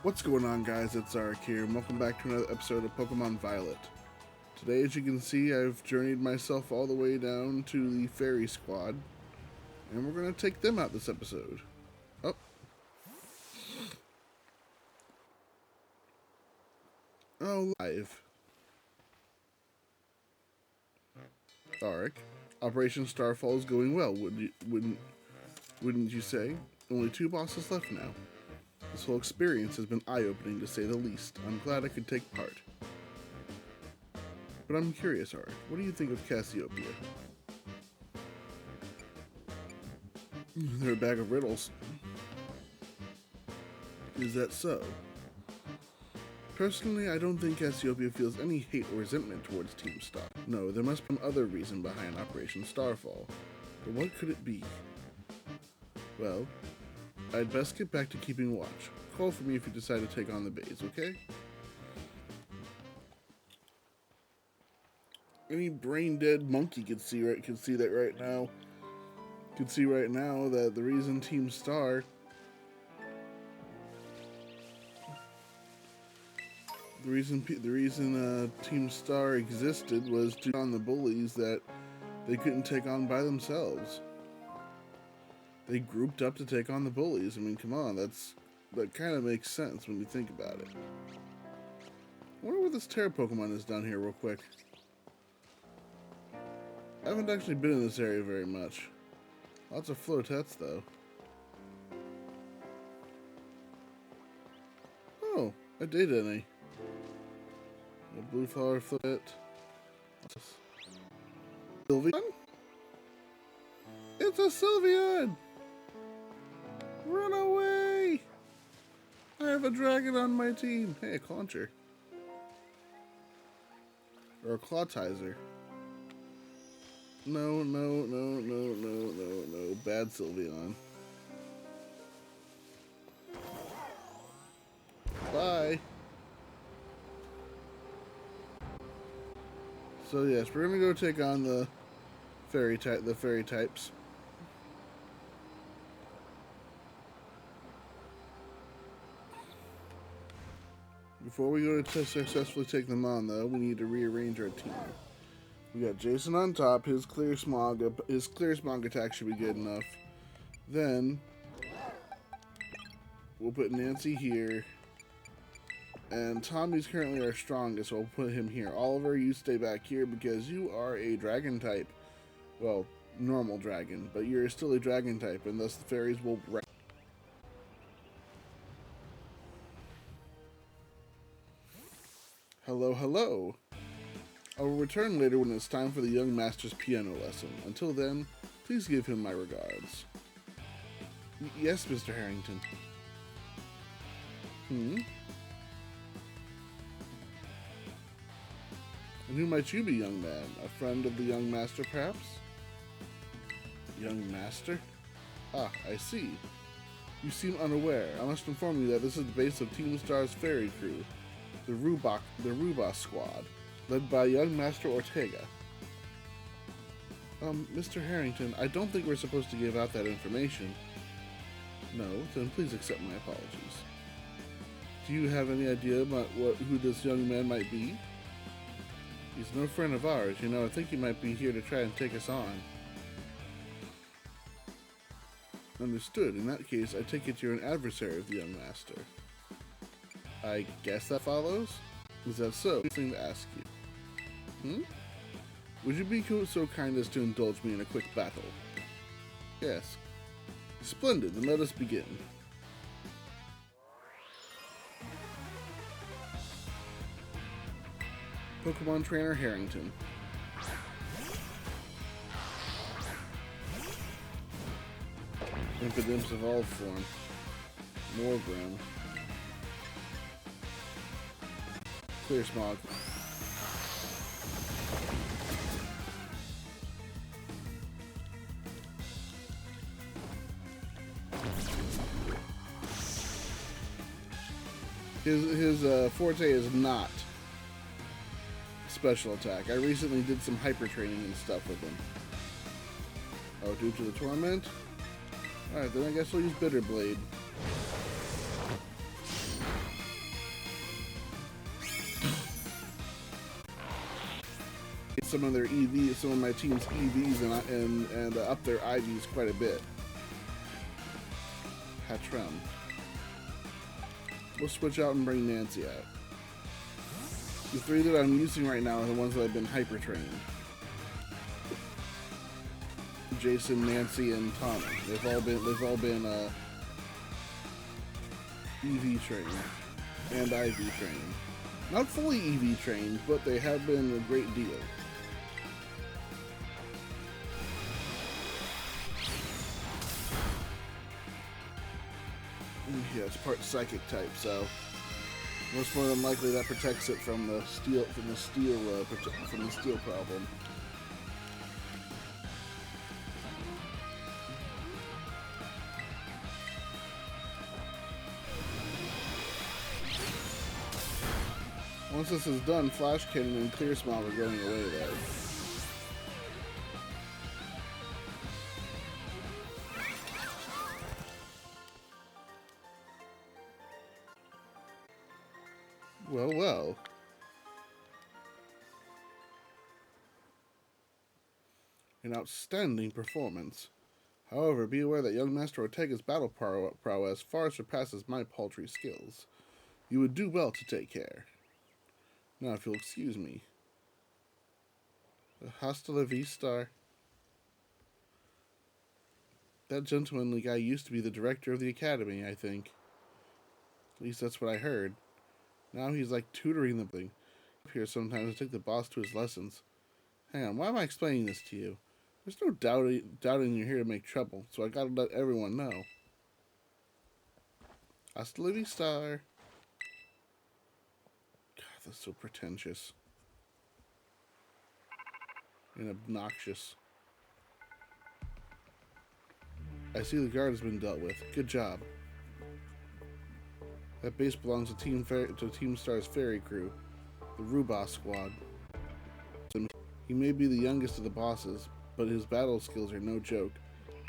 What's going on, guys? It's Zarek here, and welcome back to another episode of Pokemon Violet. Today, as you can see, I've journeyed myself all the way down to the Fairy Squad, and we're going to take them out this episode. Oh, live. Zarek, Operation Starfall is going well, wouldn't you say? Only 2 bosses left now. This whole experience has been eye-opening, to say the least. I'm glad I could take part. But I'm curious, Art. What do you think of Cassiopeia? They're a bag of riddles. Is that so? Personally, I don't think Cassiopeia feels any hate or resentment towards Team Star. No, there must be some other reason behind Operation Starfall. But what could it be? Well, I'd best get back to keeping watch. Call for me if you decide to take on the base, okay? Any brain-dead monkey can see that right now. Can see right now that the reason Team Star Team Star existed was to take on the bullies that they couldn't take on by themselves. They grouped up to take on the bullies. I mean, come on, that kind of makes sense when you think about it. I wonder what this Terra Pokemon is down here real quick. I haven't actually been in this area very much. Lots of Flotets, though. Oh, a Dedenne. A Blue Flower Flotet. Sylveon? It's a Sylveon! Run away! I have a dragon on my team. Hey, a Clauncher. Or a Clawtizer. No. Bad Sylveon. Bye. So yes, we're gonna go take on the fairy types. Before we go to successfully take them on, though, we need to rearrange our team. We got Jason on top. His clear smog attack should be good enough. Then we'll put Nancy here, and Tommy's currently our strongest, so we'll put him here. Oliver, you stay back here because you are a dragon type. Well, normal dragon, but you're still a dragon type, and thus the fairies will. Hello. I will return later when it's time for the young master's piano lesson. Until then, please give him my regards. Yes, Mr. Harrington. And who might you be, young man? A friend of the young master, perhaps? Young master? Ah, I see. You seem unaware. I must inform you that this is the base of Team Star's fairy crew. The Rubas Squad, led by young Master Ortega. Mr. Harrington, I don't think we're supposed to give out that information. No, then please accept my apologies. Do you have any idea about who this young man might be? He's no friend of ours, you know. I think he might be here to try and take us on. Understood. In that case, I take it you're an adversary of the young master. I guess that follows? Is that so? Thing to ask you. Would you be so kind as to indulge me in a quick battle? Yes. Splendid, then let us begin. Pokemon Trainer Harrington. Impidimps evolved form. Morgrem. Clear smog. His forte is not special attack. I recently did some hyper training and stuff with him. Oh, due to the torment? Alright, then I guess we'll use Bitter Blade. some of their EVs, some of my team's EVs, and up their IVs quite a bit. Hatram. We'll switch out and bring Nancy out. The 3 that I'm using right now are the ones that I've been hyper trained. Jason, Nancy, and Tommy. They've all been EV trained and IV trained. Not fully EV trained, but they have been a great deal. Yeah, it's part psychic type, so most more than likely that protects it from the steel problem. Once this is done, Flash Cannon and Clear Smile are going away though. Well, well. An outstanding performance. However, be aware that young Master Ortega's battle prowess far surpasses my paltry skills. You would do well to take care. Now, if you'll excuse me. Hasta la vista. That gentlemanly guy used to be the director of the academy, I think. At least that's what I heard. Now he's like tutoring the thing. Up here sometimes to take the boss to his lessons. Hang on, why am I explaining this to you? There's no doubting you're here to make trouble, so I gotta let everyone know. Hasta la vista. God, that's so pretentious. And obnoxious. I see the guard has been dealt with. Good job. That base belongs to Team Star's ferry crew, the Rubas squad. He may be the youngest of the bosses, but his battle skills are no joke.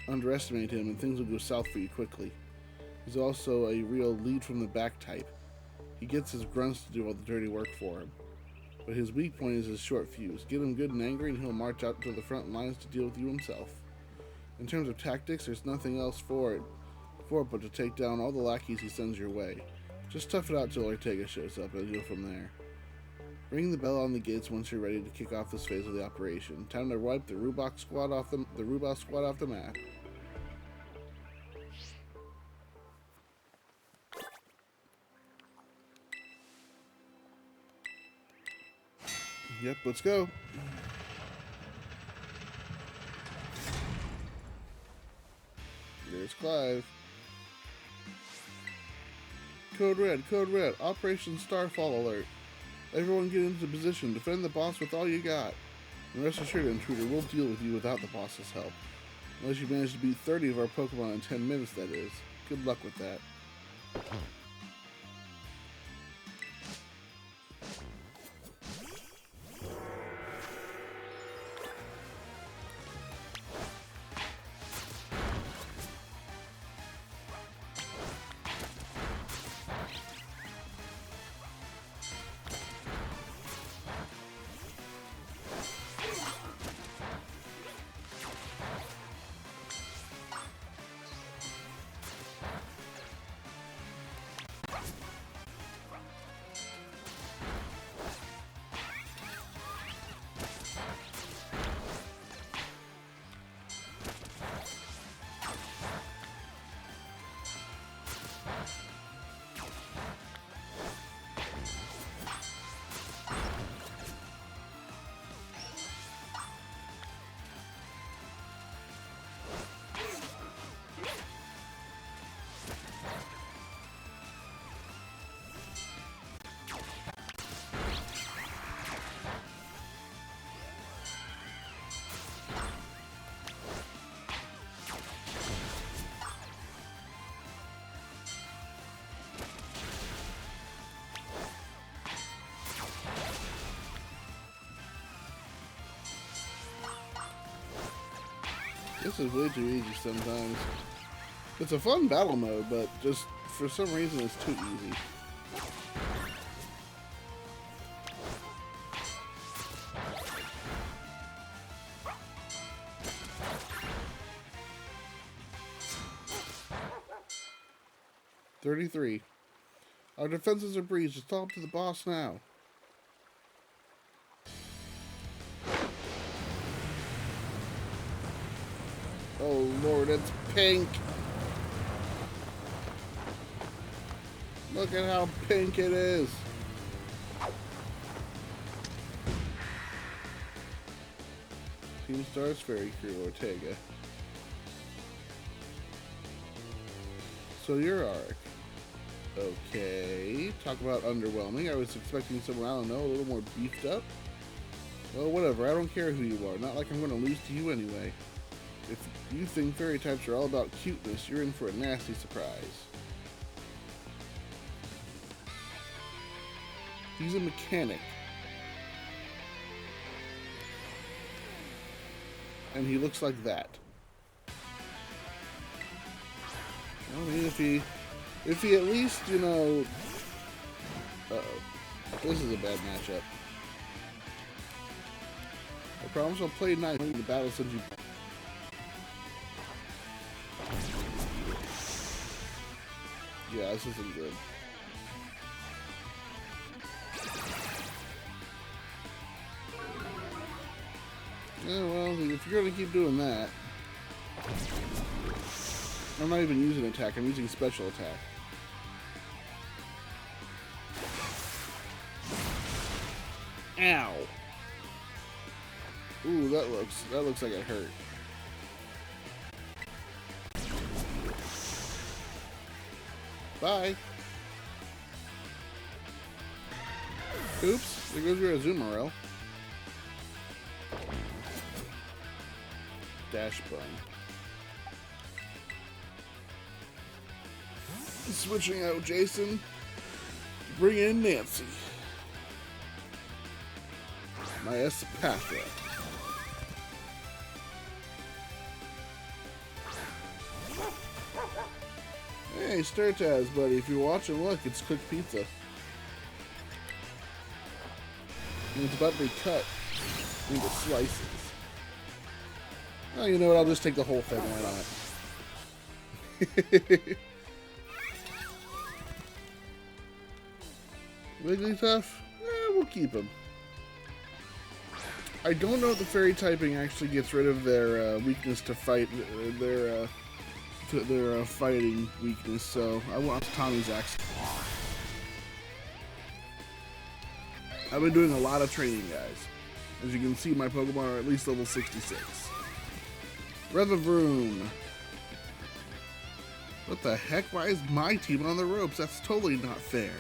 Underestimate him and things will go south for you quickly. He's also a real lead from the back type. He gets his grunts to do all the dirty work for him. But his weak point is his short fuse. Get him good and angry and he'll march out to the front lines to deal with you himself. In terms of tactics, there's nothing else for it but to take down all the lackeys he sends your way. Just tough it out till Ortega shows up and go from there. Ring the bell on the gates once you're ready to kick off this phase of the operation. Time to wipe the Rubas squad off the map. Yep, let's go. There's Clive. Code Red, Operation Starfall alert. Everyone get into position, defend the boss with all you got. And rest assured, Intruder, we'll deal with you without the boss's help. Unless you manage to beat 30 of our Pokemon in 10 minutes, that is. Good luck with that. This is way too easy sometimes. It's a fun battle mode, but just for some reason it's too easy. 33. Our defenses are breached. It's all up to the boss now. Oh Lord, it's pink. Look at how pink it is. Team Stars Fairy Crew, Ortega. So your arc. Okay. Talk about underwhelming. I was expecting someone, I don't know, a little more beefed up. Well, whatever. I don't care who you are. Not like I'm going to lose to you anyway. If you think fairy types are all about cuteness, you're in for a nasty surprise. He's a mechanic. And he looks like that. I mean, if he at least, you know... Uh-oh. This is a bad matchup. I promise I'll play nice when the battle sends you... Yeah, this isn't good. Yeah, well, if you're gonna keep doing that... I'm not even using attack, I'm using special attack. Ow! Ooh, that looks like it hurt. Bye! Oops, there goes your Azumarill. Dash bun. Switching out Jason. Bring in Nancy. My Espatha. Hey, Sturtaz, buddy. If you're watching, look, it's cooked pizza. And it's about to be cut into slices. Oh, you know what? I'll just take the whole thing. Why not? Wigglytuff? We'll keep him. I don't know if the fairy typing actually gets rid of their weakness to fight, their fighting weakness, so I want Tommy's axe. I've been doing a lot of training, guys. As you can see, my Pokemon are at least level 66. Revavroom. What the heck? Why is my team on the ropes? That's totally not fair.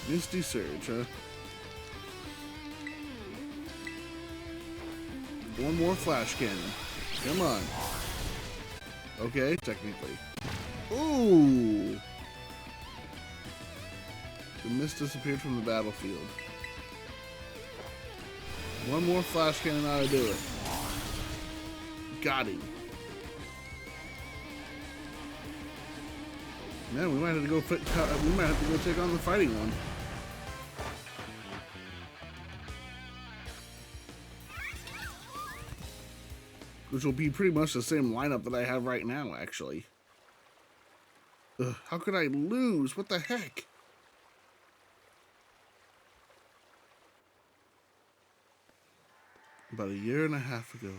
Misty Surge, huh? One more Flash Cannon. Come on. Okay, technically. Ooh! The mist disappeared from the battlefield. One more Flash Cannon ought to do it. Got him. Man, we might have to go take on the fighting one. Which will be pretty much the same lineup that I have right now, actually. Ugh, how could I lose? What the heck? About a year and a half ago.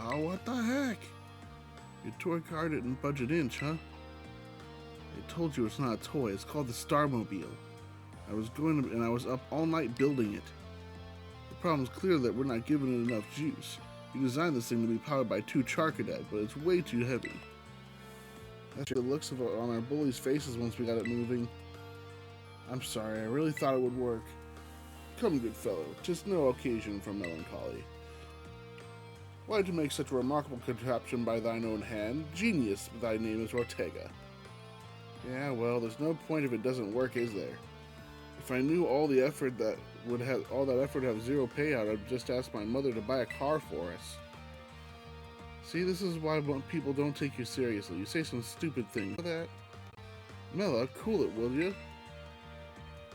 Oh, what the heck? Your toy car didn't budge an inch, huh? I told you it's not a toy. It's called the Starmobile. I was up all night building it. The problem is clear that we're not giving it enough juice. You designed this thing to be powered by 2 Charcadet, but it's way too heavy. That's the looks of it on our bullies' faces once we got it moving. I'm sorry, I really thought it would work. Come, good fellow, 'tis no occasion for melancholy. Why to make such a remarkable contraption by thine own hand? Genius, thy name is Ortega. Yeah, well, there's no point if it doesn't work, is there? If I knew all that effort would have zero payout, I'd just ask my mother to buy a car for us. See, this is why people don't take you seriously. You say some stupid things. You know that? Mela, cool it, will you?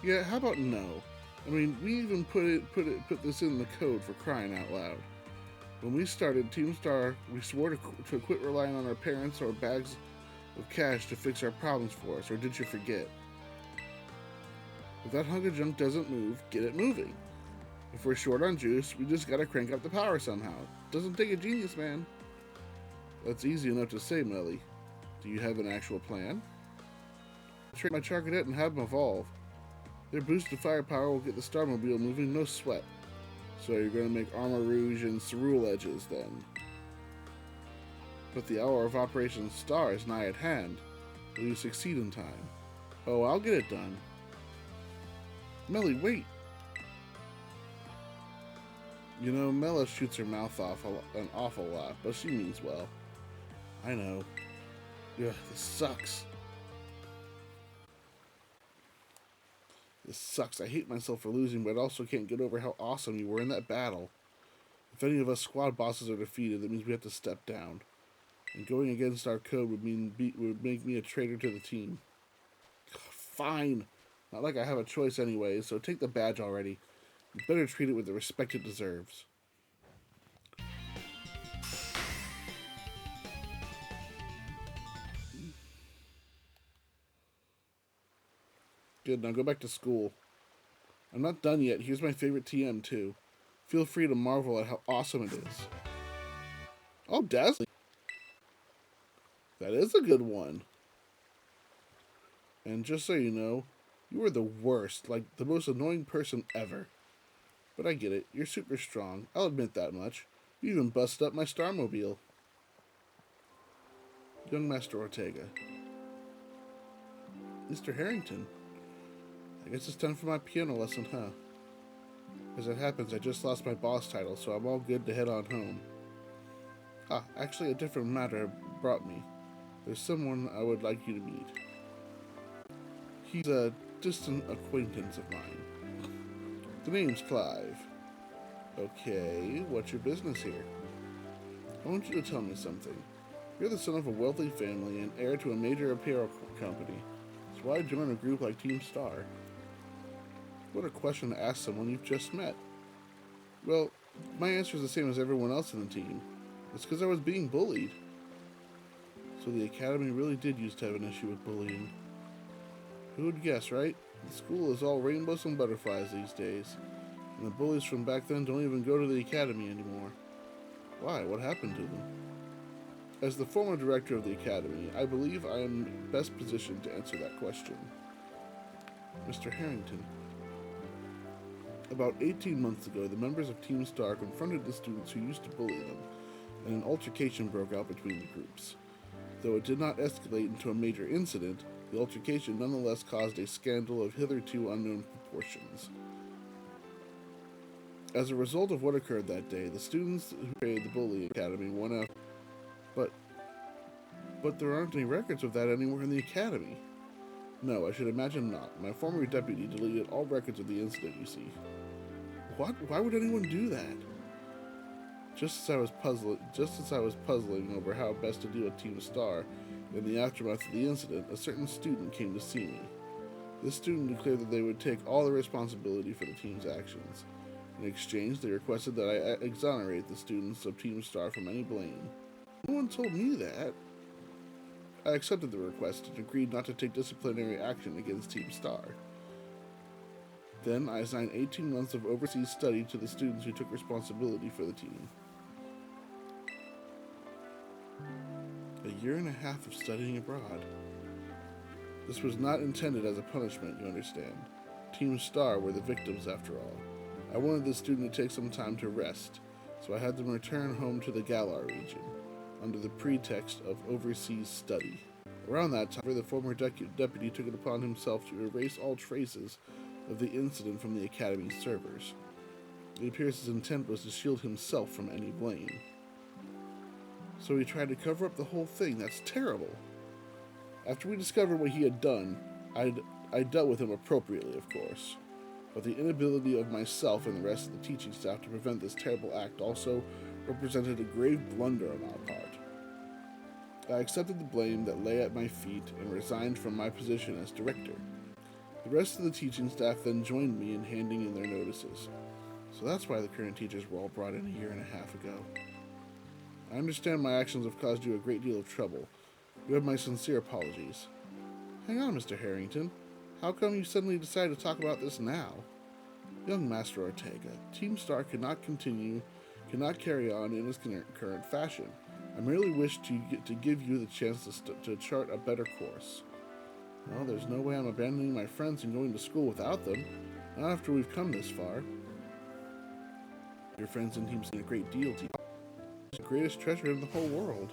Yeah, how about no? I mean, we even put this in the code, for crying out loud. When we started Team Star, we swore to quit relying on our parents or bags of cash to fix our problems for us, or did you forget? If that hunk of junk doesn't move, get it moving. If we're short on juice, we just gotta crank up the power somehow. Doesn't take a genius, man. That's easy enough to say, Melly. Do you have an actual plan? Trade my Charcadet and have them evolve. Their boosted firepower will get the Starmobile moving, no sweat. So you're gonna make Armor Rouge and Cerule Edges then. But the hour of Operation Star is nigh at hand. Will you succeed in time? Oh, I'll get it done. Melly, wait! You know, Mela shoots her mouth off an awful lot, but she means well. I know. Ugh, this sucks. This sucks. I hate myself for losing, but I also can't get over how awesome you were in that battle. If any of us squad bosses are defeated, that means we have to step down. And going against our code would make me a traitor to the team. Fine. Not like I have a choice anyway, so take the badge already. You better treat it with the respect it deserves. Good, now go back to school. I'm not done yet. Here's my favorite TM, too. Feel free to marvel at how awesome it is. Oh, dazzling. That is a good one. And just so you know, you are the worst, like the most annoying person ever. But I get it. You're super strong. I'll admit that much. You even busted up my Starmobile. Young Master Ortega. Mr. Harrington. I guess it's time for my piano lesson, huh? As it happens, I just lost my boss title, so I'm all good to head on home. Ah, actually a different matter brought me. There's someone I would like you to meet. He's a distant acquaintance of mine. The name's Clive. Okay, what's your business here? I want you to tell me something. You're the son of a wealthy family and heir to a major apparel company. So why join a group like Team Star? What a question to ask someone you've just met. Well, my answer is the same as everyone else in the team. It's because I was being bullied. So the academy really did used to have an issue with bullying. Who would guess, right? The school is all rainbows and butterflies these days. And the bullies from back then don't even go to the academy anymore. Why? What happened to them? As the former director of the academy, I believe I am best positioned to answer that question. Mr. Harrington. About 18 months ago, the members of Team Star confronted the students who used to bully them, and an altercation broke out between the groups. Though it did not escalate into a major incident, the altercation nonetheless caused a scandal of hitherto unknown proportions. As a result of what occurred that day, the students who created the bullying academy went out. But there aren't any records of that anywhere in the academy. No, I should imagine not. My former deputy deleted all records of the incident, you see. What? Why would anyone do that? Just as I was puzzling over how best to deal with Team Star, in the aftermath of the incident, a certain student came to see me. This student declared that they would take all the responsibility for the team's actions. In exchange, they requested that I exonerate the students of Team Star from any blame. No one told me that. I accepted the request and agreed not to take disciplinary action against Team Star. Then I assigned 18 months of overseas study to the students who took responsibility for the team. A year and a half of studying abroad. This was not intended as a punishment, you understand. Team Star were the victims, after all. I wanted the student to take some time to rest, so I had them return home to the Galar region, under the pretext of overseas study. Around that time, the former deputy took it upon himself to erase all traces of the incident from the Academy's servers. It appears his intent was to shield himself from any blame. So he tried to cover up the whole thing. That's terrible. After we discovered what he had done, I dealt with him appropriately, of course. But the inability of myself and the rest of the teaching staff to prevent this terrible act also represented a grave blunder on our part. I accepted the blame that lay at my feet and resigned from my position as director. The rest of the teaching staff then joined me in handing in their notices. So that's why the current teachers were all brought in a year and a half ago. I understand my actions have caused you a great deal of trouble. You have my sincere apologies. Hang on, Mr. Harrington. How come you suddenly decided to talk about this now? Young Master Ortega, Team Star cannot carry on in its current fashion. I merely wish to give you the chance to chart a better course. Well, there's no way I'm abandoning my friends and going to school without them, not after we've come this far. Your friends and teams mean a great deal to you. It's the greatest treasure in the whole world.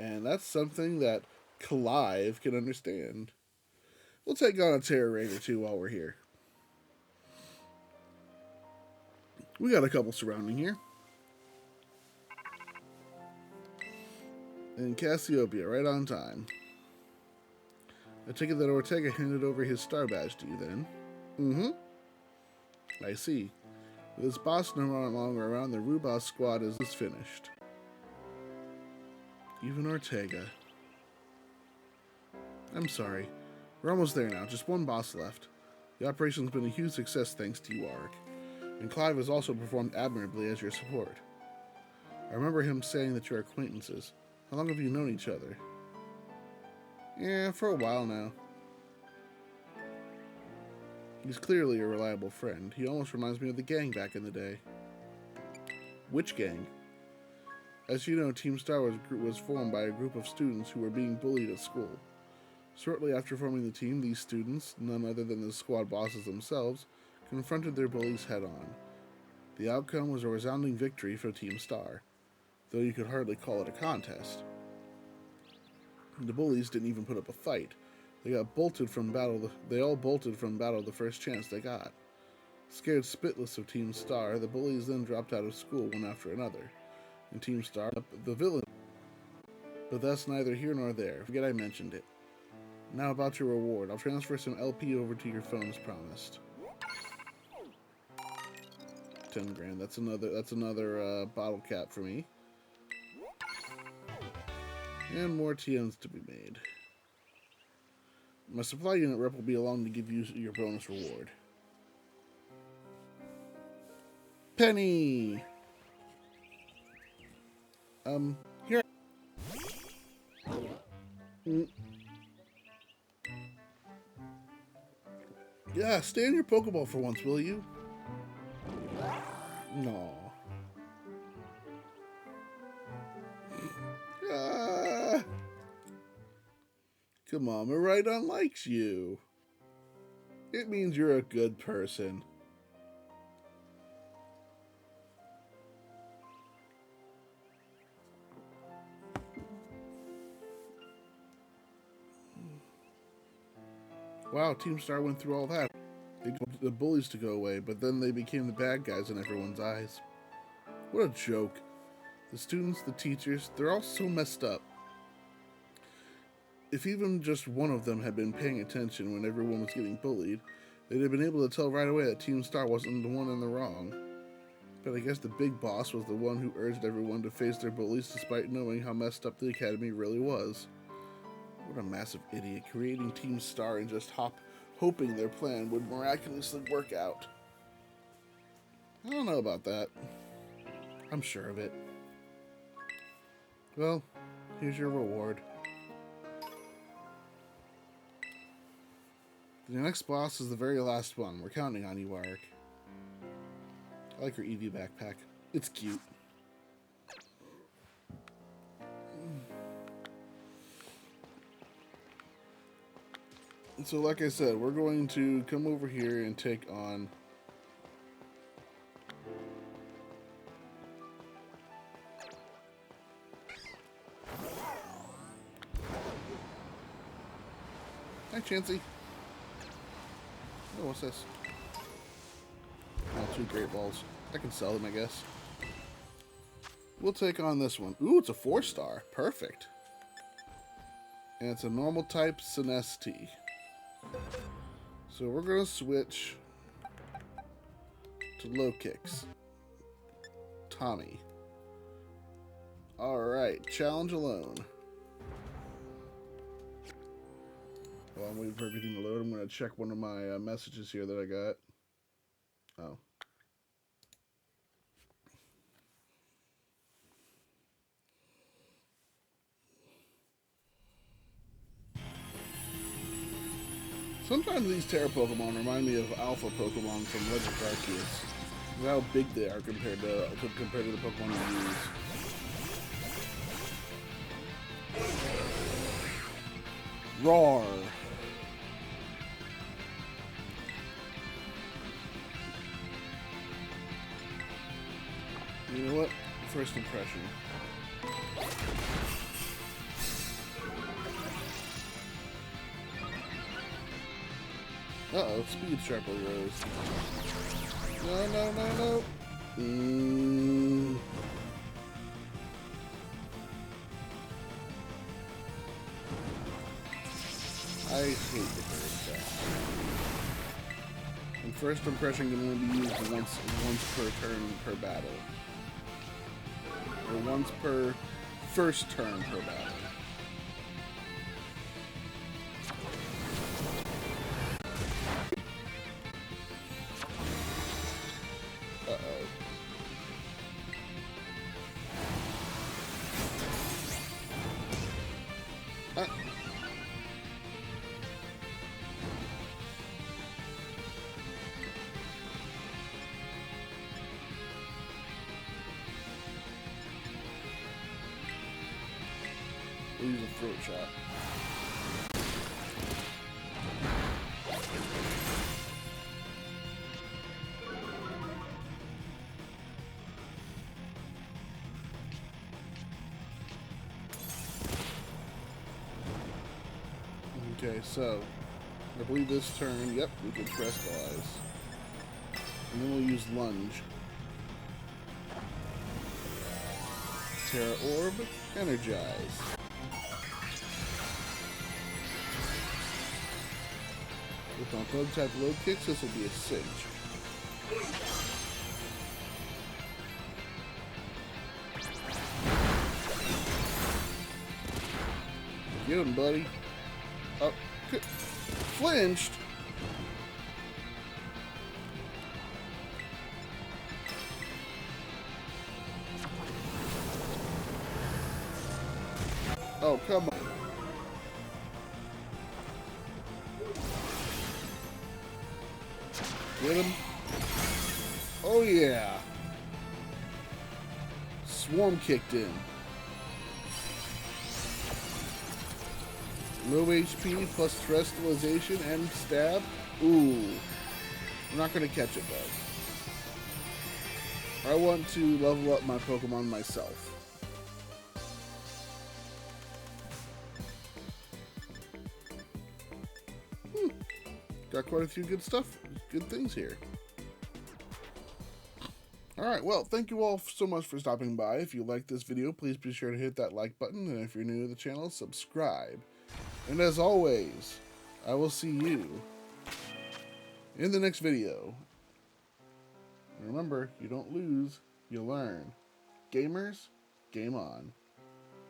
And that's something that Clive can understand. We'll take on a Terror Raid or two while we're here. We got a couple surrounding here. And Cassiopeia, right on time. I take it that Ortega handed over his star badge to you then? Mm-hmm. I see. With his boss no longer around, the Rubos squad is finished. Even Ortega. I'm sorry. We're almost there now. Just one boss left. The operation's been a huge success thanks to you, Arik. And Clive has also performed admirably as your support. I remember him saying that you're acquaintances. How long have you known each other? Yeah, for a while now. He's clearly a reliable friend. He almost reminds me of the gang back in the day. Which gang? As you know, Team Star was formed by a group of students who were being bullied at school. Shortly after forming the team, these students, none other than the squad bosses themselves, confronted their bullies head-on. The outcome was a resounding victory for Team Star, though you could hardly call it a contest. The bullies didn't even put up a fight. They all bolted from battle the first chance they got. Scared spitless of Team Star, the bullies then dropped out of school one after another. And Team Star, the villain. But that's neither here nor there. Forget I mentioned it. Now about your reward. I'll transfer some LP over to your phone as promised. 10 grand. That's another bottle cap for me. And more TMs to be made. My supply unit rep will be along to give you your bonus reward. Penny! Here. Yeah, stay in your Pokeball for once, will you? No. Come on, Miraidon likes you. It means you're a good person. Wow, Team Star went through all that. They told the bullies to go away, but then they became the bad guys in everyone's eyes. What a joke. The students, the teachers, they're all so messed up. If even just one of them had been paying attention when everyone was getting bullied, they'd have been able to tell right away that Team Star wasn't the one in the wrong. But I guess the big boss was the one who urged everyone to face their bullies despite knowing how messed up the academy really was. What a massive idiot, creating Team Star and just hoping their plan would miraculously work out. I don't know about that. I'm sure of it. Well, here's your reward. The next boss is the very last one. We're counting on you, Arik. I like your Eevee backpack. It's cute. So like I said, we're going to come over here and take on Hi, Chansey. Oh, what's this? Oh, 2 Great Balls. I can sell them, I guess. We'll take on this one. Ooh, it's a 4-star. Perfect. And it's a normal type Sinesti. So we're going to switch to low kicks. Tommy. Alright, challenge alone. While I'm waiting for everything to load, I'm going to check one of my messages here that I got. Oh. Sometimes these Terra Pokemon remind me of Alpha Pokemon from Legend of Arceus. How big they are compared to the Pokemon you use. Roar! You know what? First impression. Uh-oh, speed sharply rose. No. I hate the bird attack. And first impression can only be used once per turn per battle. Or once per first turn per battle. We'll use a throat shot. Okay, so I believe this turn, yep, we can Crystallize. And then we'll use Lunge. Terra Orb, Energize. With my bug type low kicks, this will be a cinch. Get him, buddy. Oh, flinched. Oh, come on. Get him. Oh, yeah. Swarm kicked in. Low HP plus Terrestrialization and Stab. Ooh. I'm not going to catch it, though. I want to level up my Pokemon myself. Got quite a few good things here. Alright, well, thank you all so much for stopping by. If you liked this video, please be sure to hit that like button, and if you're new to the channel, subscribe. And as always, I will see you in the next video. And remember, you don't lose, you learn. Gamers, game on.